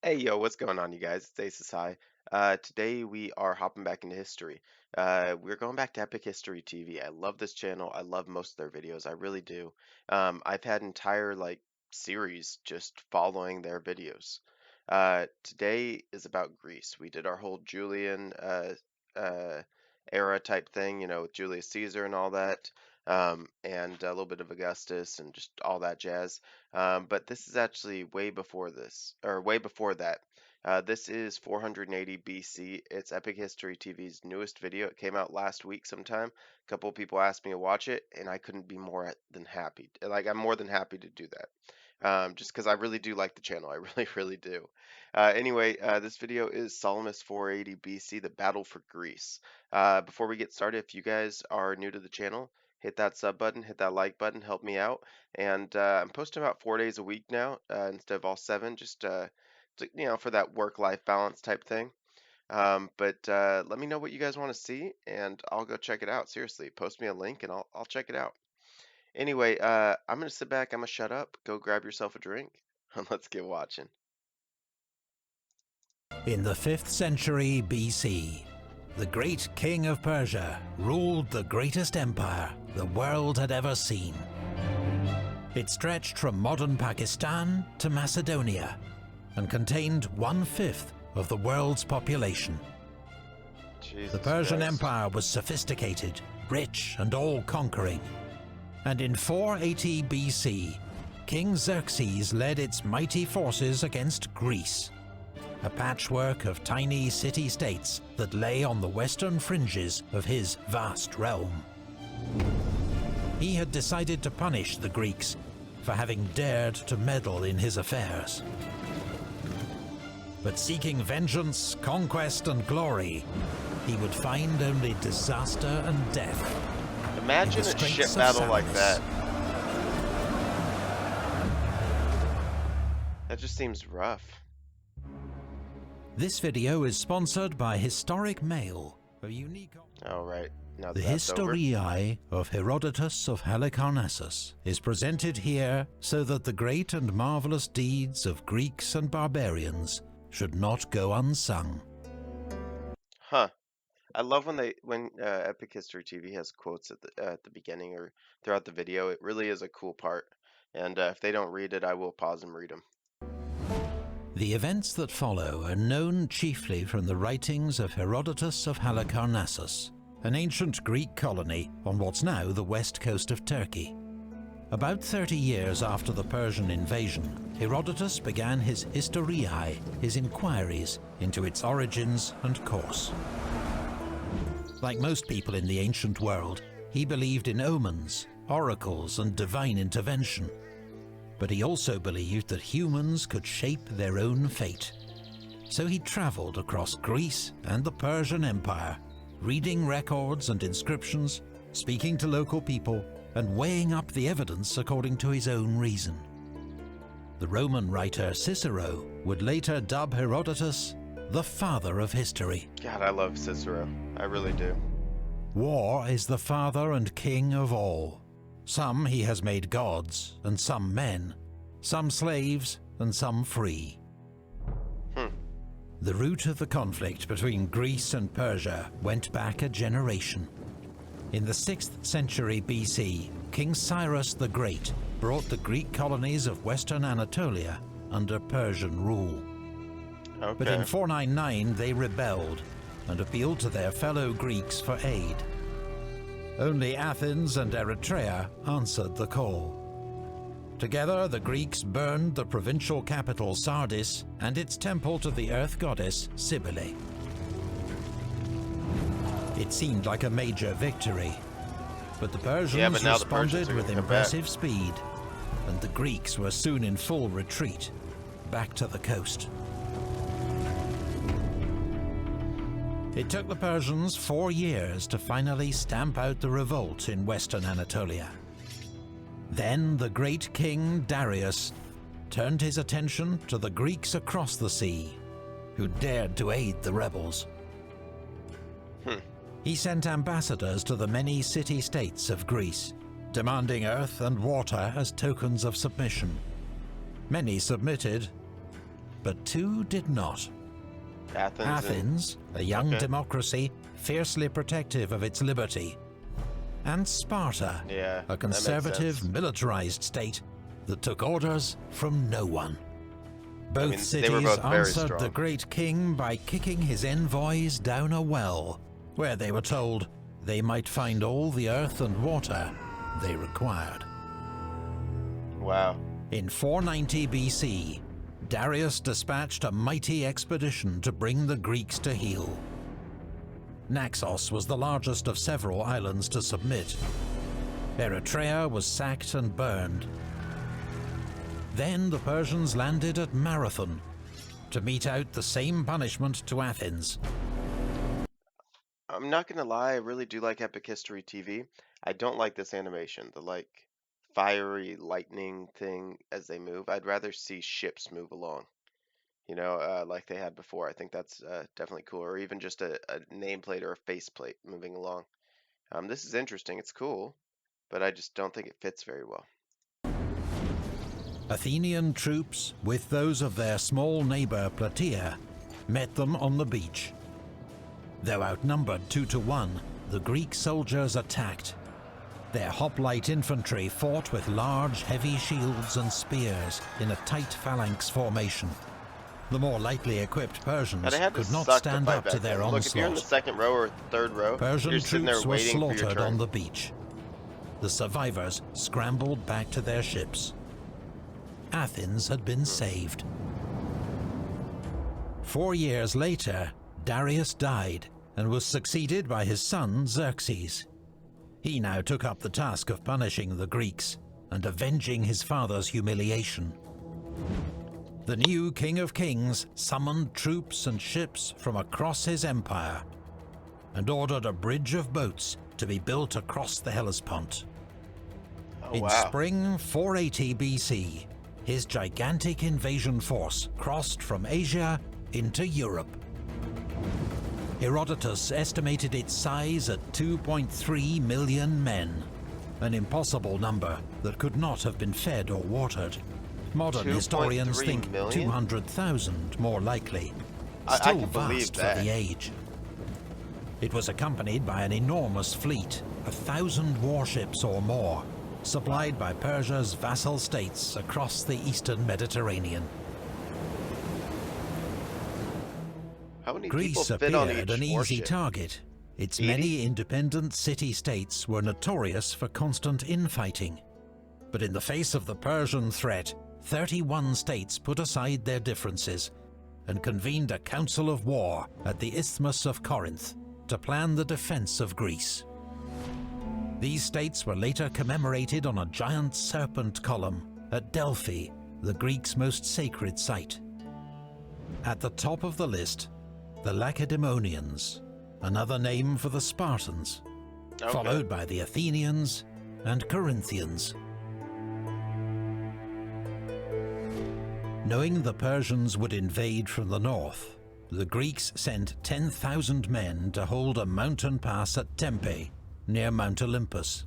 Hey, yo, what's going on, you guys? It's Decisive. Today we are hopping back into history. We're going back to Epic History TV. I love this channel. I love most of their videos. I really do. I've had entire series just following their videos. Today is about Greece. We did our whole Julian uh, era type thing, with Julius Caesar and all that, and a little bit of Augustus and just all that jazz. But this is actually way before this, or way before that. This is 480 BC. It's Epic History TV's newest video. It came out last week sometime. A couple of people asked me to watch it, and I couldn't be more than happy. I'm more than happy to do that. Just because I really do like the channel. I really, really do. Anyway, this video is Salamis 480 BC, the battle for Greece. Before we get started, if you guys are new to the channel, hit that sub button, hit that like button, help me out. And I'm posting about 4 days a week now instead of all seven, just for that work-life balance type thing. But let me know what you guys want to see, and I'll go check it out. Seriously, post me a link, and I'll check it out. Anyway, I'm gonna sit back. I'm gonna shut up. Go grab yourself a drink, and let's get watching. In the 5th century BC, the great king of Persia ruled the greatest empire the world had ever seen. It stretched from modern Pakistan to Macedonia and contained 1/5 of the world's population. The Persian Empire was sophisticated, rich and all-conquering. And in 480 BC, King Xerxes led its mighty forces against Greece, a patchwork of tiny city-states that lay on the western fringes of his vast realm. He had decided to punish the Greeks for having dared to meddle in his affairs. But seeking vengeance, conquest and glory, he would find only disaster and death. Imagine a ship battle like that. That just seems rough. This video is sponsored by Historic Mail, a unique... All right, now the that's Historiae of Herodotus of Halicarnassus is presented here so that the great and marvelous deeds of Greeks and barbarians should not go unsung. Huh. I love when Epic History TV has quotes at the beginning or throughout the video. It really is a cool part. And if they don't read it, I will pause and read them. The events that follow are known chiefly from the writings of Herodotus of Halicarnassus, an ancient Greek colony on what's now the west coast of Turkey. About 30 years after the Persian invasion, Herodotus began his Historiae, his inquiries into its origins and course. Like most people in the ancient world, he believed in omens, oracles, and divine intervention. But he also believed that humans could shape their own fate. So he traveled across Greece and the Persian Empire, reading records and inscriptions, speaking to local people, and weighing up the evidence according to his own reason. The Roman writer Cicero would later dub Herodotus the father of history. God, I love Cicero. I really do. War is the father and king of all. Some he has made gods, and some men, some slaves, and some free. The root of the conflict between Greece and Persia went back a generation. In the 6th century BC, King Cyrus the Great brought the Greek colonies of western Anatolia under Persian rule. Okay. But in 499 they rebelled and appealed to their fellow Greeks for aid. Only Athens and Eritrea answered the call. Together, the Greeks burned the provincial capital Sardis and its temple to the earth goddess Cybele. It seemed like a major victory, but the Persians responded with impressive speed, and the Greeks were soon in full retreat, back to the coast. It took the Persians 4 years to finally stamp out the revolt in western Anatolia. Then the great king Darius turned his attention to the Greeks across the sea, who dared to aid the rebels. He sent ambassadors to the many city-states of Greece, demanding earth and water as tokens of submission. Many submitted, but two did not. Athens, a young democracy fiercely protective of its liberty, and Sparta, a conservative, militarized state that took orders from no one. Both cities answered the great king by kicking his envoys down a well, where they were told they might find all the earth and water they required. Wow. In 490 BC, Darius dispatched a mighty expedition to bring the Greeks to heel. Naxos was the largest of several islands to submit. Eritrea was sacked and burned. Then the Persians landed at Marathon to mete out the same punishment to Athens. I'm not gonna lie, I really do like Epic History TV. I don't like this animation, the like fiery lightning thing as they move. I'd rather see ships move along, like they had before. I think that's definitely cool, or even just a nameplate or a faceplate moving along. This is interesting, it's cool, but I just don't think it fits very well. Athenian troops, with those of their small neighbor Plataea, met them on the beach. Though outnumbered 2 to 1, the Greek soldiers attacked. Their hoplite infantry fought with large, heavy shields and spears in a tight phalanx formation. The more lightly equipped Persians could not stand up to their onslaught. Look, if you're in the second row or third row, Persian you're sitting there troops were waiting for your slaughtered turn. on the beach. The survivors scrambled back to their ships. Athens had been saved. 4 years later, Darius died and was succeeded by his son Xerxes. He now took up the task of punishing the Greeks and avenging his father's humiliation. The new King of Kings summoned troops and ships from across his empire and ordered a bridge of boats to be built across the Hellespont. In spring 480 BC, his gigantic invasion force crossed from Asia into Europe. Herodotus estimated its size at 2.3 million men, an impossible number that could not have been fed or watered. Modern historians think 200,000 more likely, still vast for the age. It was accompanied by an enormous fleet, 1,000 warships or more, supplied by Persia's vassal states across the eastern Mediterranean. Greece appeared an easy target. Its many independent city-states were notorious for constant infighting. But in the face of the Persian threat, 31 states put aside their differences and convened a council of war at the Isthmus of Corinth to plan the defense of Greece. These states were later commemorated on a giant serpent column at Delphi, the Greeks' most sacred site. At the top of the list, the Lacedaemonians, another name for the Spartans, followed by the Athenians and Corinthians. Knowing the Persians would invade from the north, the Greeks sent 10,000 men to hold a mountain pass at Tempe, near Mount Olympus.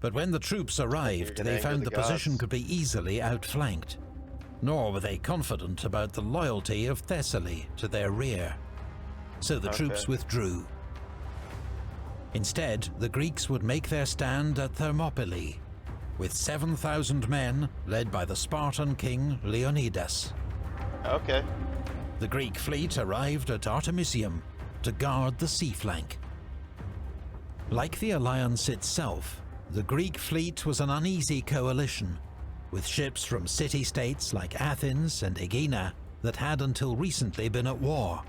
But when the troops arrived, they found the position could be easily outflanked. Nor were they confident about the loyalty of Thessaly to their rear. So the troops withdrew. Instead, the Greeks would make their stand at Thermopylae, with 7,000 men led by the Spartan king Leonidas. The Greek fleet arrived at Artemisium to guard the sea flank. Like the alliance itself, the Greek fleet was an uneasy coalition, with ships from city-states like Athens and Aegina that had until recently been at war.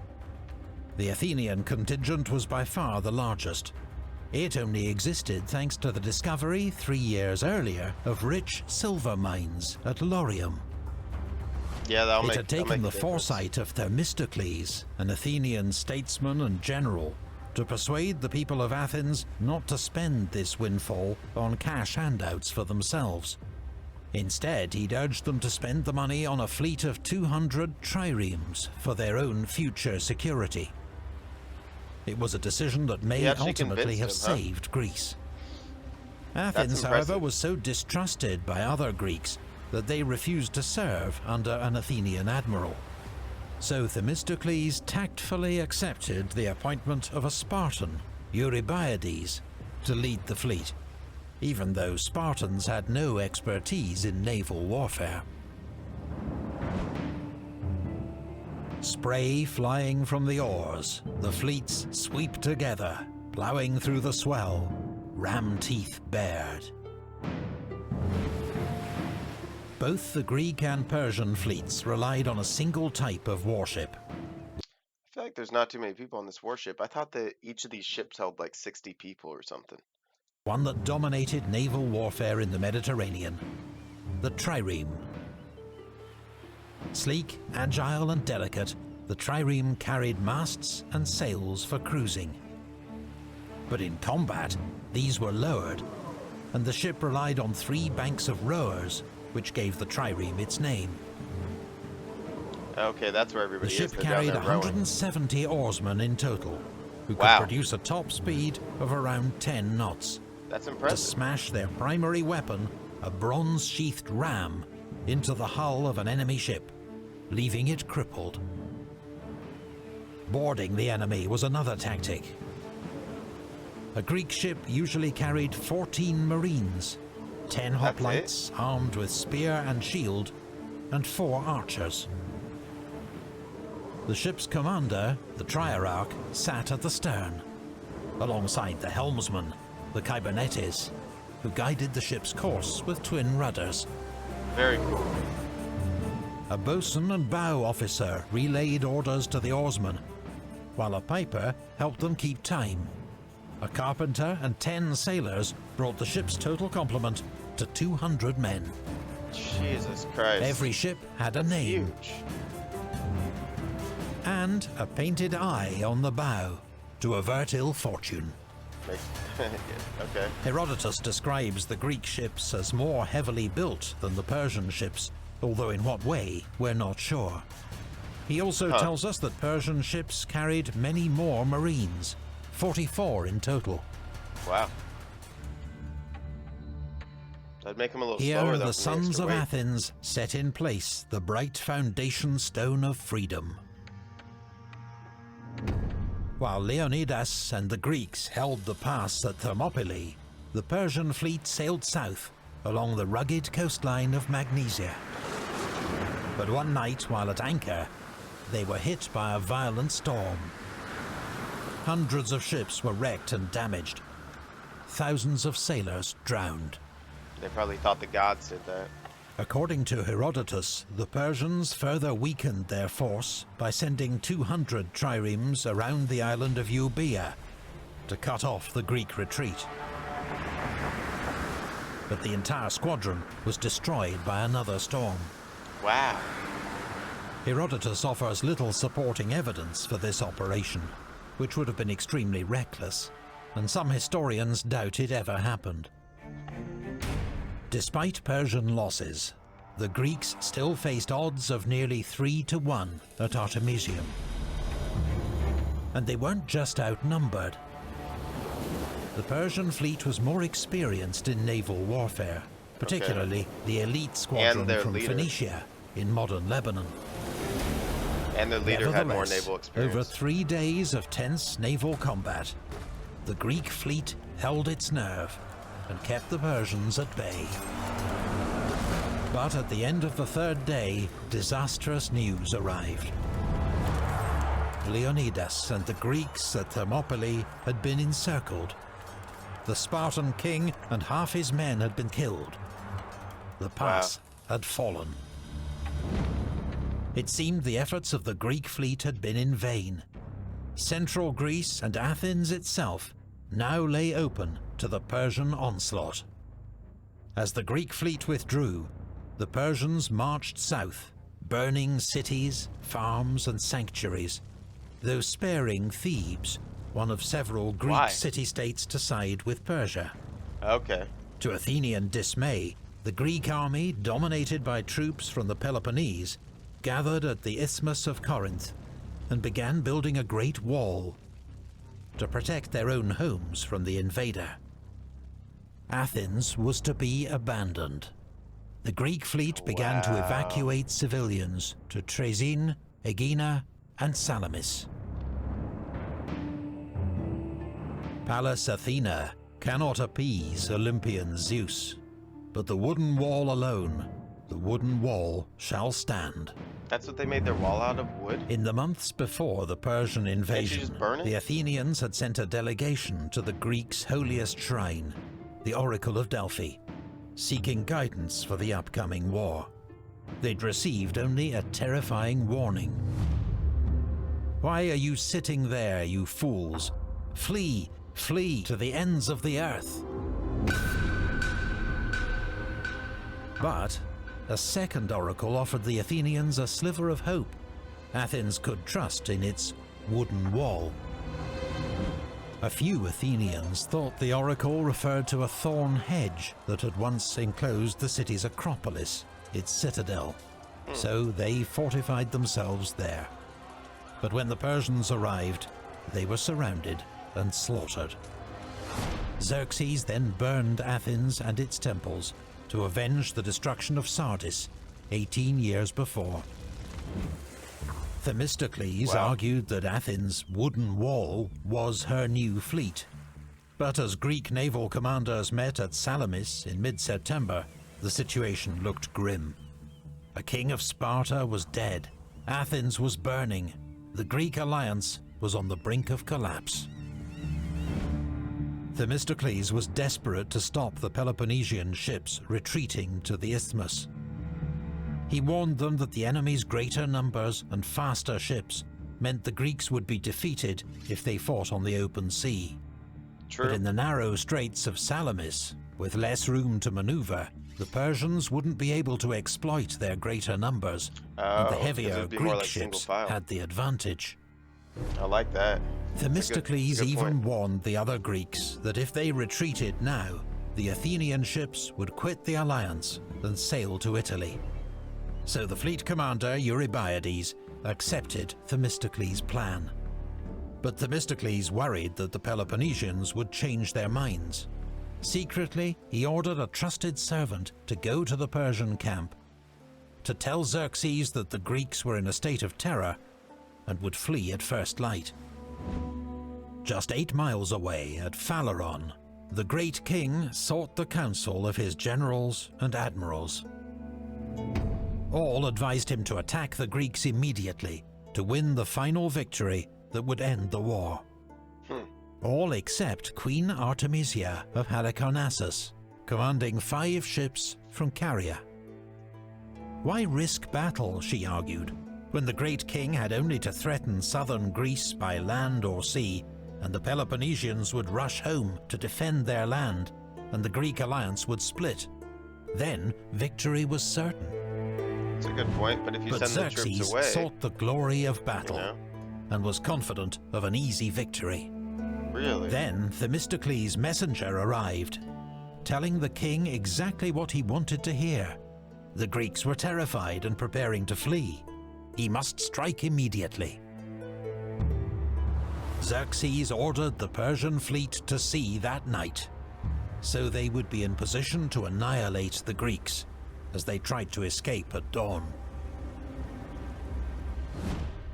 The Athenian contingent was by far the largest. It only existed thanks to the discovery 3 years earlier of rich silver mines at Laurium. It had taken the foresight of Themistocles, an Athenian statesman and general, to persuade the people of Athens not to spend this windfall on cash handouts for themselves. Instead, he'd urged them to spend the money on a fleet of 200 triremes for their own future security. It was a decision that may ultimately have saved Greece. Athens, however, was so distrusted by other Greeks that they refused to serve under an Athenian admiral. So Themistocles tactfully accepted the appointment of a Spartan, Eurybiades, to lead the fleet, even though Spartans had no expertise in naval warfare. Spray flying from the oars, the fleets sweep together, ploughing through the swell, ram teeth bared. Both the Greek and Persian fleets relied on a single type of warship. I feel like there's not too many people on this warship. I thought that each of these ships held like 60 people or something. One that dominated naval warfare in the Mediterranean, the trireme. Sleek, agile and delicate, the trireme carried masts and sails for cruising. But in combat, these were lowered, and the ship relied on 3 banks of rowers, which gave the trireme its name. Okay, that's where everybody The is. ship They're down carried there rowing. 170 oarsmen in total, who could Wow. produce a top speed of around 10 knots. That's To impressive. smash their primary weapon, a bronze-sheathed ram, into the hull of an enemy ship, leaving it crippled. Boarding the enemy was another tactic. A Greek ship usually carried 14 marines, 10 That's hoplites armed with spear and shield, and 4 archers. The ship's commander, the triarch, sat at the stern, alongside the helmsman, the kybernetes, who guided the ship's course with twin rudders. Very cool. A boatswain and bow officer relayed orders to the oarsmen, while a piper helped them keep time. A carpenter and 10 sailors brought the ship's total complement to 200 men. Jesus Christ. Every ship had a name Huge. and a painted eye on the bow to avert ill fortune. Okay. Herodotus describes the Greek ships as more heavily built than the Persian ships, although in what way, we're not sure. He also tells us that Persian ships carried many more marines, 44 in total. Wow. That'd make them a little Here slower though. the from sons extra of weight. Athens set in place the bright foundation stone of freedom. While Leonidas and the Greeks held the pass at Thermopylae, the Persian fleet sailed south along the rugged coastline of Magnesia. But one night while at anchor, they were hit by a violent storm. Hundreds of ships were wrecked and damaged. Thousands of sailors drowned. They probably thought the gods did that. According to Herodotus, the Persians further weakened their force by sending 200 triremes around the island of Euboea to cut off the Greek retreat. But the entire squadron was destroyed by another storm. Wow. Herodotus offers little supporting evidence for this operation, which would have been extremely reckless, and some historians doubt it ever happened. Despite Persian losses, the Greeks still faced odds of nearly 3-1 at Artemisium. And they weren't just outnumbered. The Persian fleet was more experienced in naval warfare, particularly the elite squadron their from leader. Phoenicia in modern Lebanon. And their leader had more Nevertheless, naval experience. over 3 days of tense naval combat, the Greek fleet held its nerve and kept the Persians at bay. But at the end of the 3rd day, disastrous news arrived. Leonidas and the Greeks at Thermopylae had been encircled. The Spartan king and half his men had been killed. The pass had fallen. It seemed the efforts of the Greek fleet had been in vain. Central Greece and Athens itself now lay open to the Persian onslaught. As the Greek fleet withdrew, the Persians marched south, burning cities, farms and sanctuaries, though sparing Thebes, one of several Greek Why? city-states to side with Persia. Okay. To Athenian dismay, the Greek army, dominated by troops from the Peloponnese, gathered at the Isthmus of Corinth and began building a great wall to protect their own homes from the invader. Athens was to be abandoned. The Greek fleet began to evacuate civilians to Trezene Aegina, and Salamis. Pallas Athena cannot appease Olympian Zeus, but the wooden wall alone, the wooden wall shall stand. That's what they made their wall out of, wood? In the months before the Persian invasion, just burn it? the Athenians had sent a delegation to the Greeks' holiest shrine, the Oracle of Delphi, seeking guidance for the upcoming war. They'd received only a terrifying warning. "Why are you sitting there, you fools? Flee, flee to the ends of the earth." But a second oracle offered the Athenians a sliver of hope. Athens could trust in its wooden wall. A few Athenians thought the oracle referred to a thorn hedge that had once enclosed the city's Acropolis, its citadel, so they fortified themselves there. But when the Persians arrived, they were surrounded and slaughtered. Xerxes then burned Athens and its temples to avenge the destruction of Sardis 18 years before. Themistocles argued that Athens' wooden wall was her new fleet. But as Greek naval commanders met at Salamis in mid-September, the situation looked grim. A king of Sparta was dead, Athens was burning, the Greek alliance was on the brink of collapse. Themistocles was desperate to stop the Peloponnesian ships retreating to the isthmus. He warned them that the enemy's greater numbers and faster ships meant the Greeks would be defeated if they fought on the open sea. True. But in the narrow straits of Salamis, with less room to maneuver, the Persians wouldn't be able to exploit their greater numbers, and the heavier Greek ships had the advantage. I like that. Themistocles even warned the other Greeks that if they retreated now, the Athenian ships would quit the alliance and sail to Italy. So the fleet commander Eurybiades accepted Themistocles' plan. But Themistocles worried that the Peloponnesians would change their minds. Secretly, he ordered a trusted servant to go to the Persian camp, to tell Xerxes that the Greeks were in a state of terror and would flee at first light. Just 8 miles away at Phaleron, the great king sought the counsel of his generals and admirals. All advised him to attack the Greeks immediately to win the final victory that would end the war. All except Queen Artemisia of Halicarnassus, commanding 5 ships from Caria. Why risk battle, she argued, when the great king had only to threaten southern Greece by land or sea, and the Peloponnesians would rush home to defend their land, and the Greek alliance would split. Then victory was certain. That's a good point, but if you send the troops away... Xerxes sought the glory of battle, and was confident of an easy victory. Really? Then Themistocles' messenger arrived, telling the king exactly what he wanted to hear. The Greeks were terrified and preparing to flee. He must strike immediately. Xerxes ordered the Persian fleet to sea that night, so they would be in position to annihilate the Greeks as they tried to escape at dawn.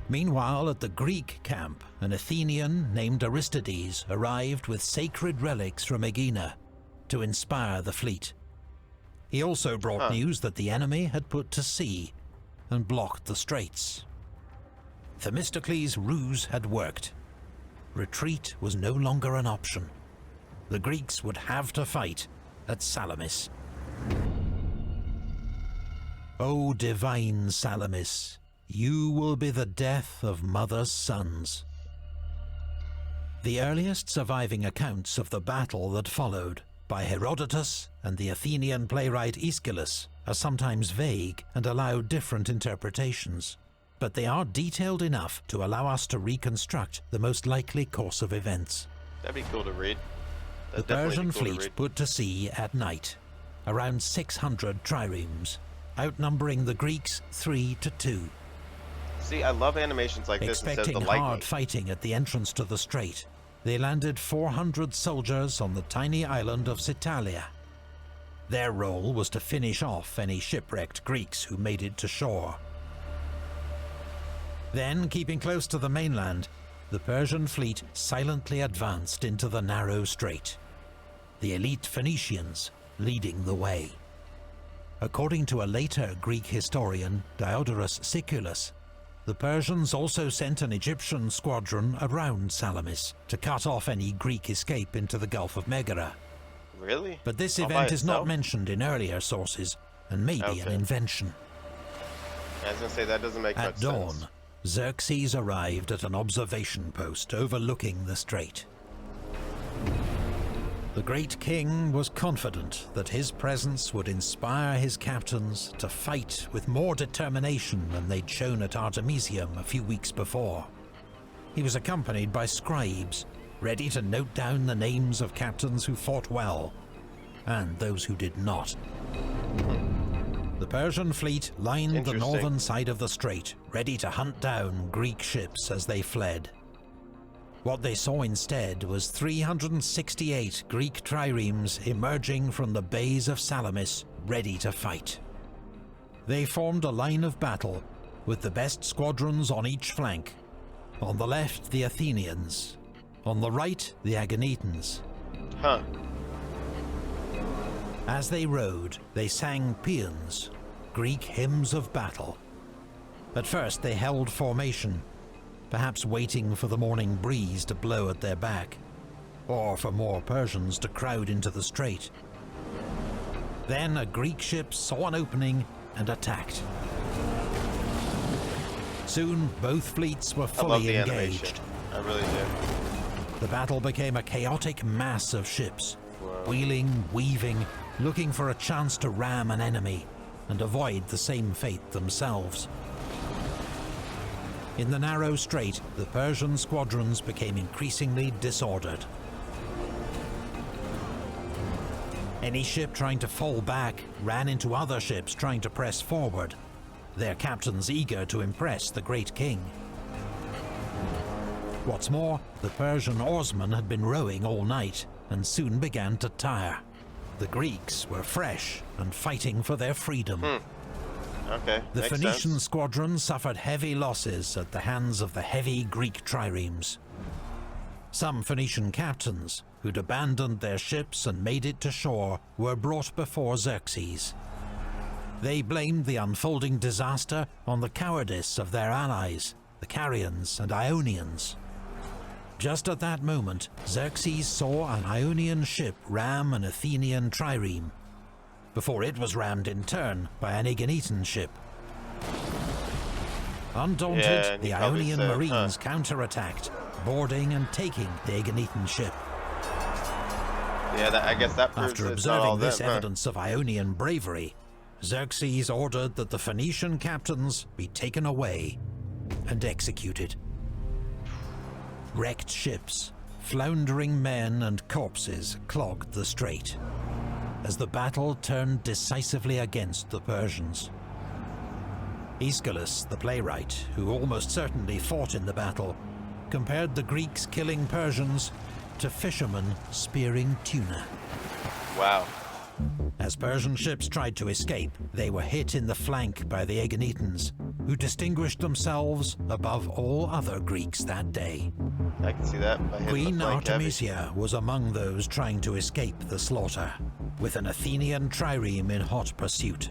Meanwhile, at the Greek camp, an Athenian named Aristides arrived with sacred relics from Aegina to inspire the fleet. He also brought news that the enemy had put to sea and blocked the straits. Themistocles' ruse had worked. Retreat was no longer an option. The Greeks would have to fight at Salamis. O divine Salamis, you will be the death of mother's sons. The earliest surviving accounts of the battle that followed, by Herodotus and the Athenian playwright Aeschylus, are sometimes vague and allow different interpretations, but they are detailed enough to allow us to reconstruct the most likely course of events. That'd be cool to read. The Persian fleet put to sea at night, around 600 triremes, outnumbering the Greeks 3-2. See, I love animations like this instead of the lightning. Expecting hard fighting at the entrance to the strait, they landed 400 soldiers on the tiny island of Psytalia. Their role was to finish off any shipwrecked Greeks who made it to shore. Then, keeping close to the mainland, the Persian fleet silently advanced into the narrow strait, the elite Phoenicians leading the way. According to a later Greek historian, Diodorus Siculus, the Persians also sent an Egyptian squadron around Salamis to cut off any Greek escape into the Gulf of Megara. Really? But this All by event is not itself? mentioned in earlier sources, and may be an Okay. invention. I was gonna say that doesn't make At much dawn, sense. Xerxes arrived at an observation post overlooking the strait. The great king was confident that his presence would inspire his captains to fight with more determination than they'd shown at Artemisium a few weeks before. He was accompanied by scribes, ready to note down the names of captains who fought well, and those who did not. The Persian fleet lined the Interesting. northern side of the strait, ready to hunt down Greek ships as they fled. What they saw instead was 368 Greek triremes emerging from the bays of Salamis, ready to fight. They formed a line of battle, with the best squadrons on each flank. On the left, the Athenians. On the right, the Aeginetans. Huh. As they rode, they sang paeans, Greek hymns of battle. At first they held formation, perhaps waiting for the morning breeze to blow at their back, or for more Persians to crowd into the strait. Then a Greek ship saw an opening and attacked. Soon both fleets were I love fully the animation. engaged. I really do. The battle became a chaotic mass of ships, Whoa. wheeling, weaving, looking for a chance to ram an enemy and avoid the same fate themselves. In the narrow strait, the Persian squadrons became increasingly disordered. Any ship trying to fall back ran into other ships trying to press forward, their captains eager to impress the great king. What's more, the Persian oarsmen had been rowing all night and soon began to tire. The Greeks were fresh and fighting for their freedom. Okay. The makes Phoenician sense. squadron suffered heavy losses at the hands of the heavy Greek triremes. Some Phoenician captains, who'd abandoned their ships and made it to shore, were brought before Xerxes. They blamed the unfolding disaster on the cowardice of their allies, the Carians and Ionians. Just at that moment, Xerxes saw an Ionian ship ram an Athenian trireme, before it was rammed in turn by an Aeginetan ship. Undaunted, Yeah, and the he probably Ionian said, marines counterattacked, boarding and taking the Aeginetan ship. Yeah, I guess that proves After it's not all observing this them, huh? evidence of Ionian bravery, Xerxes ordered that the Phoenician captains be taken away and executed. Wrecked ships, floundering men and corpses clogged the strait, as the battle turned decisively against the Persians. Aeschylus, the playwright, who almost certainly fought in the battle, compared the Greeks killing Persians to fishermen spearing tuna. Wow. As Persian ships tried to escape, they were hit in the flank by the Aeginetans, who distinguished themselves above all other Greeks that day. I can see that by hitting Queen the flank heavy. Artemisia was among those trying to escape the slaughter, with an Athenian trireme in hot pursuit.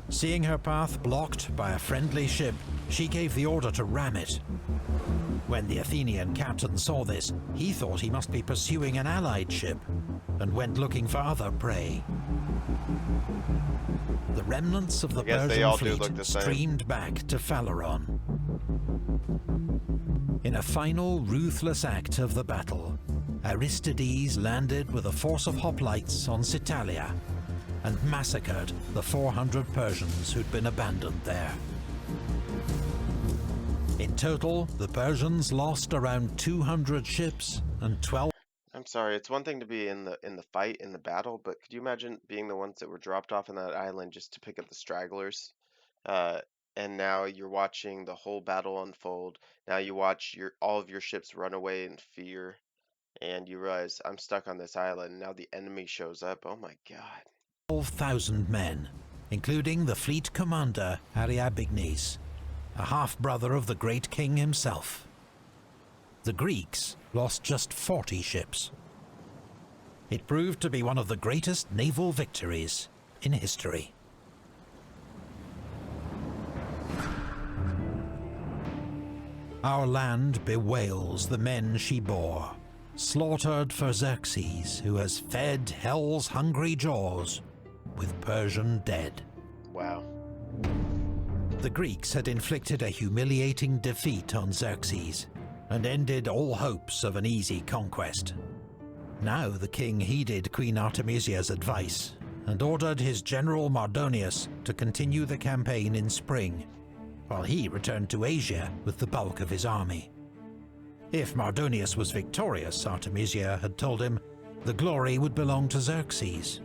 Seeing her path blocked by a friendly ship, she gave the order to ram it. When the Athenian captain saw this, he thought he must be pursuing an allied ship, and went looking for other prey. The remnants of the guess they Persian all do fleet look the same. streamed back to Phaleron. In a final ruthless act of the battle, Aristides landed with a force of hoplites on Citalia and massacred the 400 Persians who'd been abandoned there. In total, the Persians lost around 200 ships and 12. I'm sorry, it's one thing to be in the fight, in the battle, but could you imagine being the ones that were dropped off on that island just to pick up the stragglers? Uh, and now you're watching the whole battle unfold. Now you watch all of your ships run away in fear, and you realize I'm stuck on this island. Now the enemy shows up. Oh my God. 12,000 men, including the fleet commander Ariabignes. a half-brother of the great king himself. The Greeks lost just 40 ships. It proved to be one of the greatest naval victories in history. Our land bewails the men she bore, slaughtered for Xerxes, who has fed hell's hungry jaws with Persian dead. Wow. The Greeks had inflicted a humiliating defeat on Xerxes and ended all hopes of an easy conquest. Now the king heeded Queen Artemisia's advice and ordered his general Mardonius to continue the campaign in spring, while he returned to Asia with the bulk of his army. If Mardonius was victorious, Artemisia had told him, the glory would belong to Xerxes.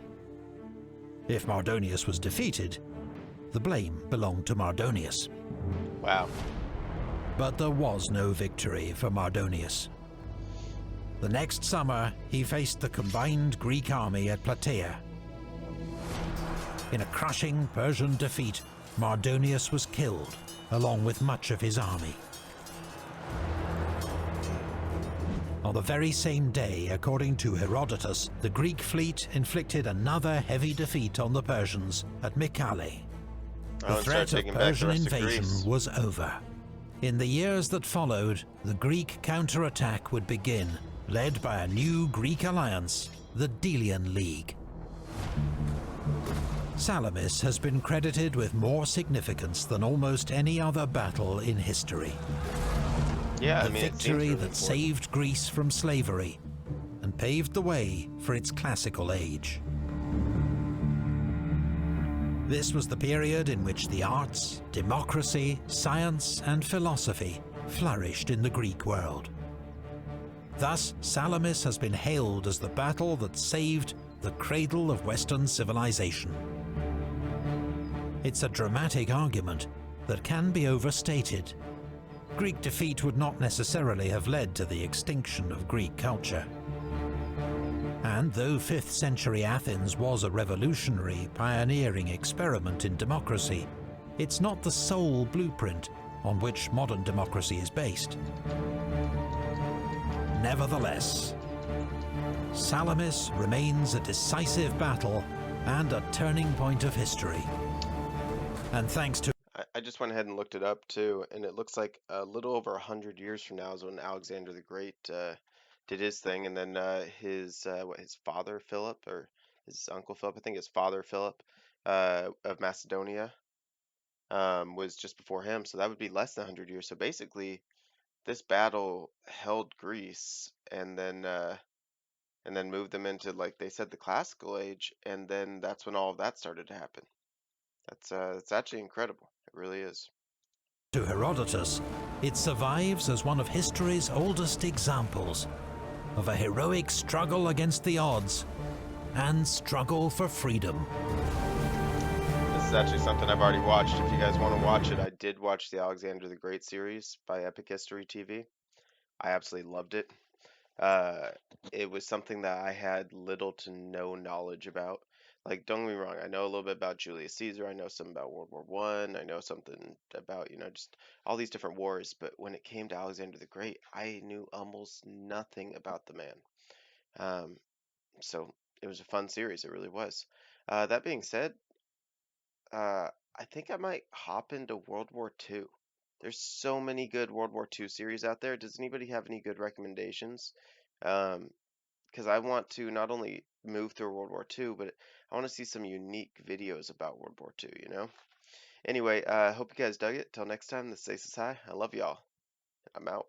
If Mardonius was defeated, the blame belonged to Mardonius. Wow. But there was no victory for Mardonius. The next summer, he faced the combined Greek army at Plataea. In a crushing Persian defeat, Mardonius was killed, along with much of his army. On the very same day, according to Herodotus, the Greek fleet inflicted another heavy defeat on the Persians at Mycale. The threat of Persian invasion was over. In the years that followed, the Greek counterattack would begin, led by a new Greek alliance, the Delian League. Salamis has been credited with more significance than almost any other battle in history. Yeah, the victory that saved Greece from slavery and paved the way for its classical age. This was the period in which the arts, democracy, science, and philosophy flourished in the Greek world. Thus, Salamis has been hailed as the battle that saved the cradle of Western civilization. It's a dramatic argument that can be overstated. Greek defeat would not necessarily have led to the extinction of Greek culture. And though 5th century Athens was a revolutionary, pioneering experiment in democracy, it's not the sole blueprint on which modern democracy is based. Nevertheless, Salamis remains a decisive battle and a turning point of history. And thanks to I just went ahead and looked it up too, and it looks like a little over 100 years from now is when Alexander the Great did his thing, and then his father Philip, or his uncle Philip, I think his father Philip of Macedonia was just before him, so that would be less than 100 years. So basically, this battle held Greece, and then moved them into, like they said, the classical age, and then that's when all of that started to happen. It's actually incredible. It really is. To Herodotus, it survives as one of history's oldest examples of a heroic struggle against the odds and struggle for freedom. This is actually something I've already watched. If you guys want to watch it, I did watch the Alexander the Great series by Epic History TV. I absolutely loved it. Uh, it was something that I had little to no knowledge about. Like, don't get me wrong, I know a little bit about Julius Caesar, I know something about World War One, I know something about, just all these different wars, but when it came to Alexander the Great, I knew almost nothing about the man. Um, so it was a fun series, it really was. That being said, I think I might hop into World War Two. There's so many good World War Two series out there. Does anybody have any good recommendations? Um, because I want to not only move through World War II, but I want to see some unique videos about World War II, you know? Anyway, hope you guys dug it. Till next time, this is Decisive. I love y'all. I'm out.